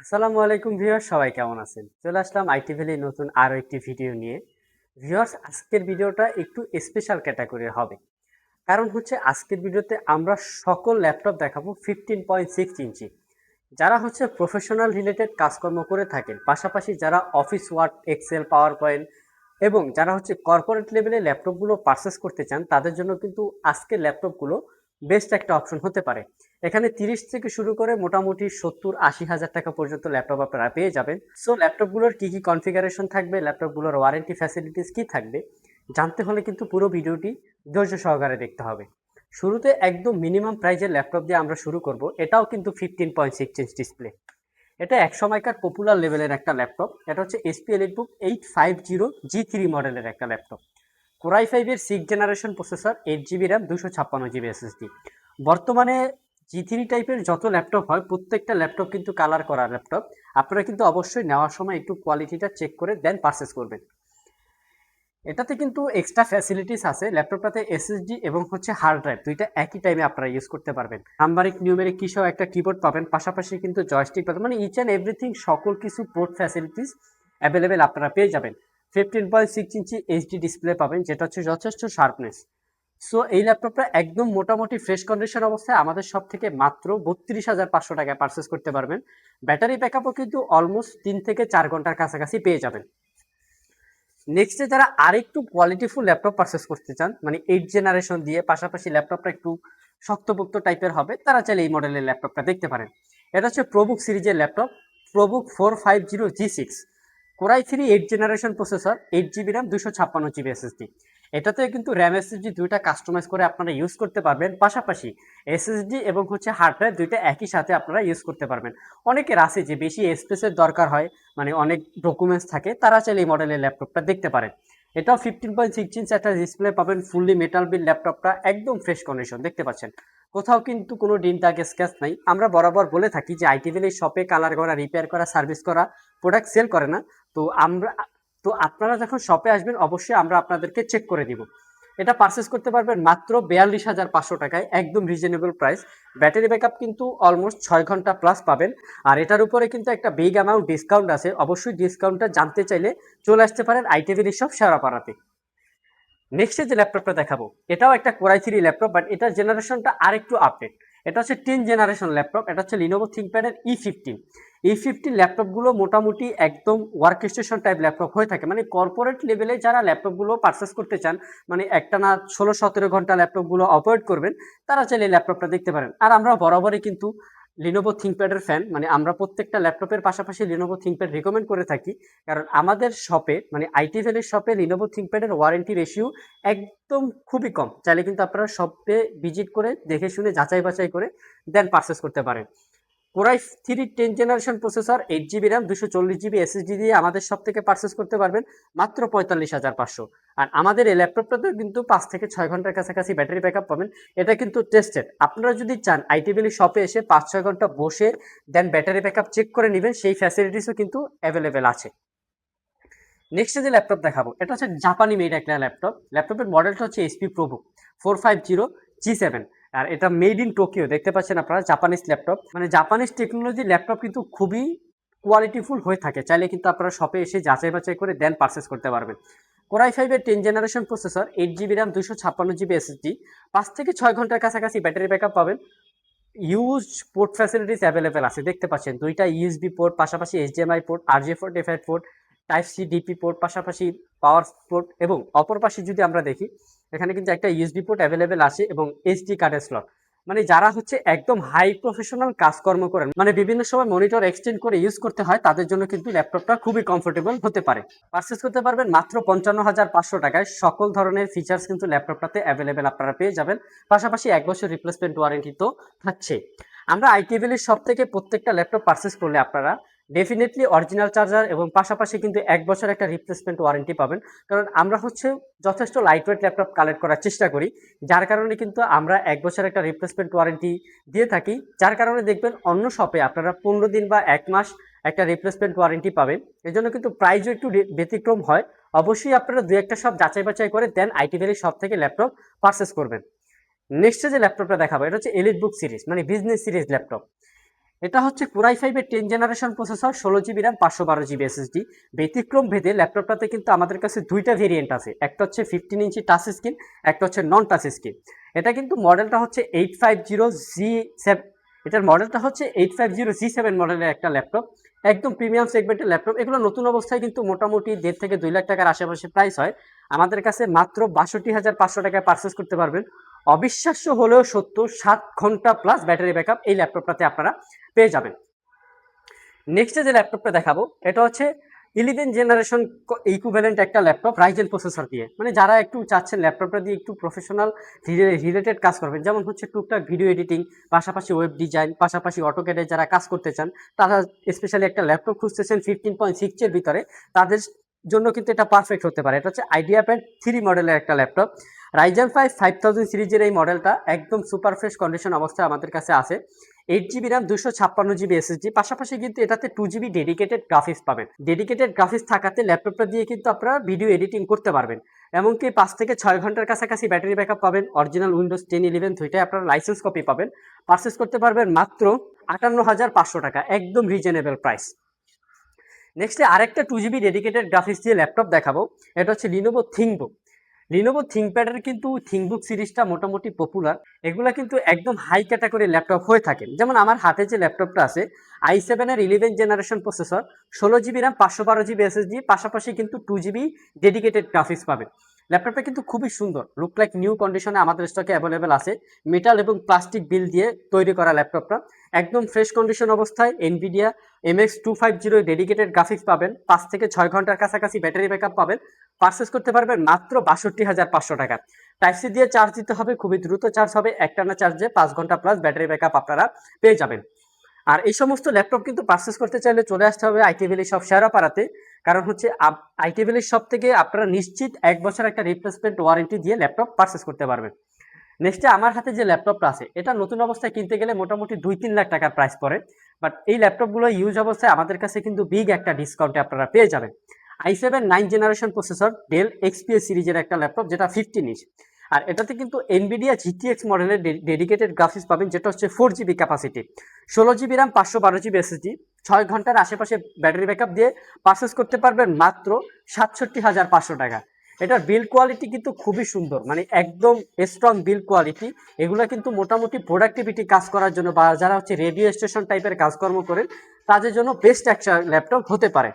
আসসালামু আলাইকুম ভিউয়ার্স, সবাই কেমন আছেন? চলে আসলাম আইটি ভ্যালির নতুন আরো একটি ভিডিও নিয়ে। ভিউয়ার্স, আজকের ভিডিওটা একটু স্পেশাল ক্যাটাগরির হবে। কারণ হচ্ছে আজকের ভিডিওতে আমরা সকল ল্যাপটপ দেখাবো 15.6 ইঞ্চি। যারা হচ্ছে প্রফেশনাল রিলেটেড কাজকর্ম করে থাকেন, পাশাপাশি যারা office work, Excel, PowerPoint এবং যারা হচ্ছে কর্পোরেট লেভেলে ল্যাপটপগুলো পারচেস করতে চান, তাদের জন্য কিন্তু আজকের ল্যাপটপগুলো বেস্ট একটা অপশন হতে পারে। এখানে 30 থেকে শুরু করে মোটামুটি 70-80 হাজার টাকা পর্যন্ত ল্যাপটপ আপনারা পেয়ে যাবেন। সো ল্যাপটপগুলোর কী কী কনফিগারেশন থাকবে, ল্যাপটপগুলোর ওয়ারেন্টি ফ্যাসিলিটিস কী থাকবে, জানতে হলে কিন্তু পুরো ভিডিওটি ধৈর্য সহকারে দেখতে হবে। শুরুতে একদম মিনিমাম প্রাইজের ল্যাপটপ দিয়ে আমরা শুরু করব। এটাও কিন্তু 15.6 ইঞ্চ ডিসপ্লে। এটা এক সময়কার পপুলার লেভেলের একটা ল্যাপটপ। এটা হচ্ছে এসপি এলিটবুক 850G3 মডেলের একটা ল্যাপটপ। কোরাই ফাইভের 6 generation processor, 8 GB RAM, 256 GB SSD. বর্তমানে জি3 টাইপের যত ল্যাপটপ হয়, প্রত্যেকটা ল্যাপটপ কিন্তু কালার করা ল্যাপটপ। আপনারা কিন্তু অবশ্যই নেওয়ার সময় একটু কোয়ালিটিটা চেক করে দেন পারচেস করবেন। এটাতে কিন্তু এক্সট্রা ফ্যাসিলিটিস আছে। ল্যাপটপটাতে এসএসডি এবং হচ্ছে হার্ড ড্রাইভ দুইটা একই টাইমে আপনারা ইউজ করতে পারবেন। নাম্বারিক, নিউমেরিক কি সহ একটা কিবোর্ড পাবেন, পাশাপাশি কিন্তু জয়স্টিক পাবেন, মানে ইচ অ্যান্ড এভরিথিং সকল কিছু পোর্ট ফ্যাসিলিটিস অ্যাভেলেবেল আপনারা পেয়ে যাবেন। 15.6 ইঞ্চি এইচডি ডিসপ্লে পাবেন, যেটা হচ্ছে যথেষ্ট শার্পনেস। সো এই ল্যাপটপটা একদম মোটামুটি ফ্রেশ কন্ডিশন অবস্থায় আমাদের সব থেকে মাত্র 32,500 টাকায় পারচেস করতে পারবেন। ব্যাটারি ব্যাকআপও কিন্তু অলমোস্ট 3 থেকে 4 ঘন্টার কাছাকাছি পেয়ে যাবেন। নেক্সটে যারা আরেকটু কোয়ালিটিফুল ল্যাপটপ পারচেস করতে চান, মানে 8 জেনারেশন দিয়ে, পাশাপাশি ল্যাপটপটা একটু শক্তপোক্ত টাইপের হবে, তারা চাইলে এই মডেলের ল্যাপটপটা দেখতে পারেন। এটা হচ্ছে প্রবুক সিরিজের laptop, ProBook 450G6। Core i 3 8 generation processor, 8 GB RAM, 256 GB SSD. এটাতে কিন্তু র্যাম এসএসডি দুইটা কাস্টমাইজ করে আপনারা ইউজ করতে পারবেন, পাশাপাশি এসএসডি এবং হচ্ছে হার্ড ড্রাইভ দুইটা একই সাথে আপনারা ইউজ করতে পারবেন। অনেকের আছে যে বেশি স্পেসের দরকার হয়, মানে অনেক ডকুমেন্টস থাকে, তারা চাইলে এই মডেলের ল্যাপটপটা দেখতে পারেন। এটাও 15.6 ইঞ্চ একটা ডিসপ্লে পাবেন, ফুললি মেটাল বিল ল্যাপটপটা একদম ফ্রেশ কন্ডিশন দেখতে পাচ্ছেন। কোথাও কিন্তু কোনো ডিন দাগ স্ক্র্যাচ নাই। আমরা বরাবর বলে থাকি যে আইটি ভ্যালি শপে কালার করা, রিপেয়ার করা, সার্ভিস করা প্রোডাক্ট সেল করে না। তো আমরা তো আপনারা যখন শপে আসবেন, অবশ্যই আমরা আপনাদেরকে চেক করে দিব। এটা পারচেস করতে পারবেন মাত্র 42,500 টাকায়, একদম রিজনেবল প্রাইস। ব্যাটারি ব্যাকআপ কিন্তু অলমোস্ট 6 ঘন্টা প্লাস পাবেন। আর এটার উপরে কিন্তু একটা বিগ অ্যামাউন্ট ডিসকাউন্ট আছে। অবশ্যই ডিসকাউন্টটা জানতে চাইলে চলে আসতে পারেন আইটি ভ্যালি শপ শেওড়াপাড়াতে। নেক্সট যে ল্যাপটপটা দেখাবো, এটাও একটা কোরাই 3 ল্যাপটপ, বাট এটার জেনারেশনটা আরেকটু আপডেট। এটা হচ্ছে 10 জেনারেশন ল্যাপটপ। এটা হচ্ছে লিনোভো থিংকপ্যাডের E15 ল্যাপটপগুলো মোটামুটি একদম ওয়ার্ক স্টেশন টাইপ ল্যাপটপ হয়ে থাকে। মানে কর্পোরেট লেভেলে যারা ল্যাপটপগুলো পারচেস করতে চান, মানে একটানা 16-17 ঘন্টা ল্যাপটপগুলো অপারেট করবেন, তারা চাইলে এই ল্যাপটপটা দেখতে পারেন। আর আমরা বরাবরই কিন্তু লিনোভো থিংকপ্যাডের ফ্যান, মানে আমরা প্রত্যেকটা ল্যাপটপের পাশাপাশি লিনোভো থিংকপ্যাড রিকমেন্ড করে থাকি। কারণ আমাদের শপে, মানে আইটি ভ্যালির শপে লিনোভো থিংকপ্যাডের ওয়ারেন্টি রেশিও একদম খুবই কম। চাইলে কিন্তু আপনারা শপে ভিজিট করে দেখে শুনে যাচাই বাছাই করে দেন পারচেস করতে পারেন। Core i 3 10 generation processor, 8 GB RAM, 240 GB SSD দিয়ে আমাদের সব থেকে পারচেস করতে পারবেন মাত্র 45,500। আর আমাদের এই ল্যাপটপটাতে কিন্তু 5 থেকে 6 ঘন্টার কাছাকাছি ব্যাটারি ব্যাকআপ পাবেন। এটা কিন্তু টেস্টেড। আপনারা যদি চান আইটি ভ্যালি শপে এসে 5-6 ঘন্টা বসে দেন ব্যাটারি ব্যাকআপ চেক করে নেবেন, সেই ফ্যাসিলিটিসও কিন্তু অ্যাভেলেবেল আছে। নেক্সট যে ল্যাপটপ দেখাবো, এটা হচ্ছে জাপানি মেড একটা ল্যাপটপ। ল্যাপটপের মডেলটা হচ্ছে এসপি প্রোবুক 450G7। আর এটা মেড ইন টোকিও, দেখতে পাচ্ছেন আপনারা, জাপানিজ ল্যাপটপ। মানে জাপানিজ টেকনোলজি ল্যাপটপ কিন্তু খুবই কোয়ালিটিফুল হয়ে থাকে। চাইলে কিন্তু আপনারা শপে এসে যাচাই বাছাই করে দেন পারচেস করতে পারবেন। Core i 5 10 generation processor, 8 GB RAM, 256 GB SSD. 5 থেকে 6 ঘন্টার কাছাকাছি ব্যাটারি ব্যাকআপ পাবেন। ইউজ পোর্ট ফ্যাসিলিটিস অ্যাভেলেবেল আছে, দেখতে পাচ্ছেন দুইটা ইউএসবি পোর্ট, পাশাপাশি HDMI port, RJ45 port, type C DP port, পাশাপাশি পাওয়ার পোর্ট, এবং অপর পাশে যদি আমরা দেখি, এখানে কিন্তু একটা ইউএসবি পোর্ট অ্যাভেলেবেল আছে এবং এইচডি কার্ডের স্লট। মানে যারা হচ্ছে একদম হাই প্রফেশনাল কাজকর্ম করেন, মানে বিভিন্ন সময় মনিটর এক্সটেন্ড করে ইউজ করতে হয়, তাদের জন্য কিন্তু ল্যাপটপটা খুবই কমফোর্টেবল হতে পারে। পারচেস করতে পারবেন মাত্র 55,500 টাকায়। সকল ধরনের ফিচার্স কিন্তু ল্যাপটপটাতে অ্যাভেলেবেল আপনারা পেয়ে যাবেন, পাশাপাশি 1 বছর রিপ্লেসমেন্ট ওয়ারেন্টি তো থাকছে। আমরা আইটি ভ্যালির সব থেকে প্রত্যেকটা ল্যাপটপ পারচেস করলে আপনারা ডেফিনেটলি অরিজিনাল চার্জার এবং পাশাপাশি কিন্তু 1 বছর একটা রিপ্লেসমেন্ট ওয়ারেন্টি পাবেন। কারণ আমরা হচ্ছে যথেষ্ট লাইট ওয়েট ল্যাপটপ কালেক্ট করার চেষ্টা করি, যার কারণে কিন্তু আমরা 1 বছর একটা রিপ্লেসমেন্ট ওয়ারেন্টি দিয়ে থাকি। যার কারণে দেখবেন অন্য শপে আপনারা 15 দিন বা 1 মাস একটা রিপ্লেসমেন্ট ওয়ারেন্টি পাবেন। এই জন্য কিন্তু প্রাইসও একটু ব্যতিক্রম হয়। অবশ্যই আপনারা দু একটা শপ যাচাই বাছাই করে দেন আইটি ভ্যালির শপ থেকে ল্যাপটপ পারচেস করবেন। নেক্সট যে ল্যাপটপটা দেখাবো, এটা হচ্ছে এলিটবুক সিরিজ, মানে বিজনেস সিরিজ ল্যাপটপ। এটা হচ্ছে কোরাই 5 এর 10 generation processor, 16 GB RAM, 512 GB SSD. ব্যতিক্রম ভেদে ল্যাপটপটাতে কিন্তু আমাদের কাছে দুইটা ভেরিয়েন্ট আছে, একটা হচ্ছে 15 ইঞ্চি টাচ স্ক্রিন, একটা হচ্ছে নন টাচ স্ক্রিন। এটা কিন্তু মডেলটা হচ্ছে 850G7, এটার মডেলটা হচ্ছে 850G7 মডেলের একটা ল্যাপটপ, একদম প্রিমিয়াম সেগমেন্টের ল্যাপটপ। এগুলো নতুন অবস্থায় কিন্তু মোটামুটি 1.5 থেকে 2 লাখ টাকার আশেপাশে প্রাইস হয়। আমাদের কাছে মাত্র 62,500 টাকায় পারচেস করতে পারবেন। অবিশ্বাস্য হলেও সত্য, 7 ঘন্টা প্লাস ব্যাটারি ব্যাকআপ এই ল্যাপটপটাতে আপনারা পেয়ে যাবেন। নেক্সটে যে ল্যাপটপটা দেখাবো এটা হচ্ছে 11 জেনারেশন ইকুইভ্যালেন্ট একটা ল্যাপটপ রাইজেন প্রসেসর দিয়ে। মানে যারা একটু চাচ্ছেন ল্যাপটপটা দিয়ে একটু প্রফেশনাল রিলেটেড কাজ করবেন, যেমন হচ্ছে টুকটাক ভিডিও এডিটিং, পাশাপাশি ওয়েব ডিজাইন, পাশাপাশি অটোক্যাডে যারা কাজ করতে চান, তারা স্পেশালি একটা ল্যাপটপ খুঁজতেছেন 15.6 এর ভিতরে, তাদের জন্য কিন্তু এটা পারফেক্ট হতে পারে। এটা হচ্ছে আইডিয়া প্যাড 3 মডেলের একটা ল্যাপটপ। রাইজেন 5 5000 সিরিজের এই মডেলটা একদম সুপার ফ্রেশ কন্ডিশন অবস্থায় আমাদের কাছে আছে। 8 জিবি র্যাম, 256 জিবি এসএসডি, পাশাপাশি কিন্তু এটাতে 2 জিবি ডেডিকেটেড গ্রাফিক্স পাবেন। ডেডিকেটেড গ্রাফিক্স থাকাতে ল্যাপটপটা দিয়ে কিন্তু আপনারা ভিডিও এডিটিং করতে পারবেন। এমনকি 5 থেকে 6 ঘন্টার কাছাকাছি ব্যাটারি ব্যাকআপ পাবেন। অরিজিনাল উইন্ডোজ 10 11 দুইটাই আপনারা লাইসেন্স কপি পাবেন। পারচেস করতে পারবেন মাত্র 58,500 টাকা, একদম রিজনেবল প্রাইস। নেক্সটে আরেকটা 2 জিবি ডেডিকেটেড গ্রাফিক্স দিয়ে ল্যাপটপ দেখাবো, এটা হচ্ছে লিনোভো থিংকবুক। লিনোভো থিংকপ্যাডের কিন্তু থিংকবুক সিরিজটা মোটামুটি পপুলার। এগুলা কিন্তু একদম হাই ক্যাটাগরির ল্যাপটপ হয়ে থাকে। যেমন আমার হাতে যে ল্যাপটপটা আছে, i7 এর 11 generation processor, 16 GB RAM, 512 GB SSD, পাশাপাশি কিন্তু 2 জিবি ডেডিকেটেড গ্রাফিক্স পাবেন। ল্যাপটপটা কিন্তু খুবই সুন্দর, লুক লাইক নিউ কন্ডিশনে আমাদের স্টকে অ্যাভেলেবেল আছে। মেটাল এবং প্লাস্টিক বিল দিয়ে তৈরি করা ল্যাপটপটা একদম ফ্রেশ কন্ডিশন অবস্থায়। এনভিডিয়া MX250 ডেডিকেটেড গ্রাফিক্স পাবেন, 5 থেকে 6 ঘন্টার কাছাকাছি ব্যাটারি ব্যাকআপ পাবেন। পারচেস করতে পারবেন মাত্র 62,500 টাকা। টাইপ সি দিয়ে চার্জ দিতে হবে, খুবই দ্রুত চার্জ হবে, একটানা চার্জে 5 ঘন্টা প্লাস ব্যাটারি ব্যাকআপ আপনারা পেয়ে যাবেন। আর এই সমস্ত ল্যাপটপ কিন্তু পারচেস করতে চাইলে চলে আসতে হবে আইটি ভ্যালি শপ শেয়ারাপাড়াতে। কারণ হচ্ছে আইটি ভ্যালি শপ থেকে আপনারা নিশ্চিত 1 বছর একটা রিপ্লেসমেন্ট ওয়ারেন্টি দিয়ে ল্যাপটপ পারচেস করতে পারবেন। নেক্সটে আমার হাতে যে ল্যাপটপটা আছে, এটা নতুন অবস্থায় কিনতে গেলে মোটামুটি 2-3 লাখ টাকার প্রাইস পড়ে। বাট এই ল্যাপটপগুলো ইউজ অবস্থায় আমাদের কাছে কিন্তু বিগ একটা ডিসকাউন্টে আপনারা পেয়ে যাবেন। i7 9 generation processor, del XPS সিরিজের একটা ল্যাপটপ, যেটা 15 ইঞ্চ। আর এটাতে কিন্তু এনভিডিয়া GTX মডেলের ডেডিকেটেড গ্রাফিক্স পাবেন, যেটা হচ্ছে 4 GB capacity, 16 GB RAM, 512 GB SSD, 6 ঘন্টার আশেপাশে ব্যাটারি ব্যাকআপ দিয়ে পারচেস করতে পারবেন মাত্র 67,500 টাকা। এটার বিল্ড কোয়ালিটি কিন্তু খুবই সুন্দর, মানে একদম স্ট্রং বিল্ড কোয়ালিটি। এগুলো কিন্তু মোটামুটি প্রোডাক্টিভিটি কাজ করার জন্য বা যারা হচ্ছে রেডিও স্টেশন টাইপের কাজকর্ম করেন, তাদের জন্য বেস্ট একটা ল্যাপটপ হতে পারে।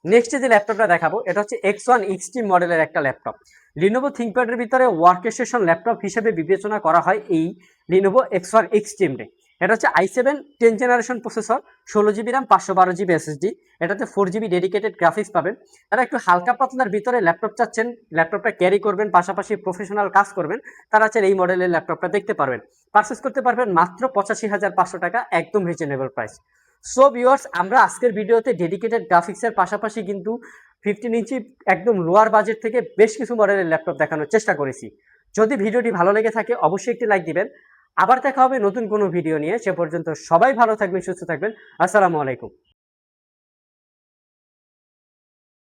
নেক্সট যে ল্যাপটপটা দেখাবো, এটা হচ্ছে X1 Extreme মডেলের একটা ল্যাপটপ। লিনোভো থিংকপ্যাডের ভিতরে ওয়ার্ক স্টেশন ল্যাপটপ হিসেবে বিবেচনা করা হয় এই লিনোভো X1 Extreme রে। এটা হচ্ছে i7 10 generation processor, 16 GB RAM, 512 GB SSD, এটাতে 4 জিবি ডেডিকেটেড গ্রাফিক্স পাবেন। তারা একটু হালকা পাতলার ভিতরে ল্যাপটপ চাচ্ছেন, ল্যাপটপটা ক্যারি করবেন, পাশাপাশি প্রফেশনাল কাজ করবেন, তারা চাইলে এই মডেলের ল্যাপটপটা দেখতে পারবেন। পারচেস করতে পারবেন মাত্র 85,500 টাকা, একদম রিজনেবল প্রাইস। সো ভিউয়ার্স, আমরা আজকের ভিডিওতে ডেডিকেটেড গ্রাফিক্সের পাশাপাশি কিন্তু 15 ইঞ্চি একদম লোয়ার বাজেট থেকে বেশ কিছু মডেলের ল্যাপটপ দেখানোর চেষ্টা করেছি। যদি ভিডিওটি ভালো লেগে থাকে অবশ্যই একটি লাইক দিবেন। আবার দেখা হবে নতুন কোনো ভিডিও নিয়ে। সে পর্যন্ত সবাই ভালো থাকবেন, সুস্থ থাকবেন। আসসালামু আলাইকুম।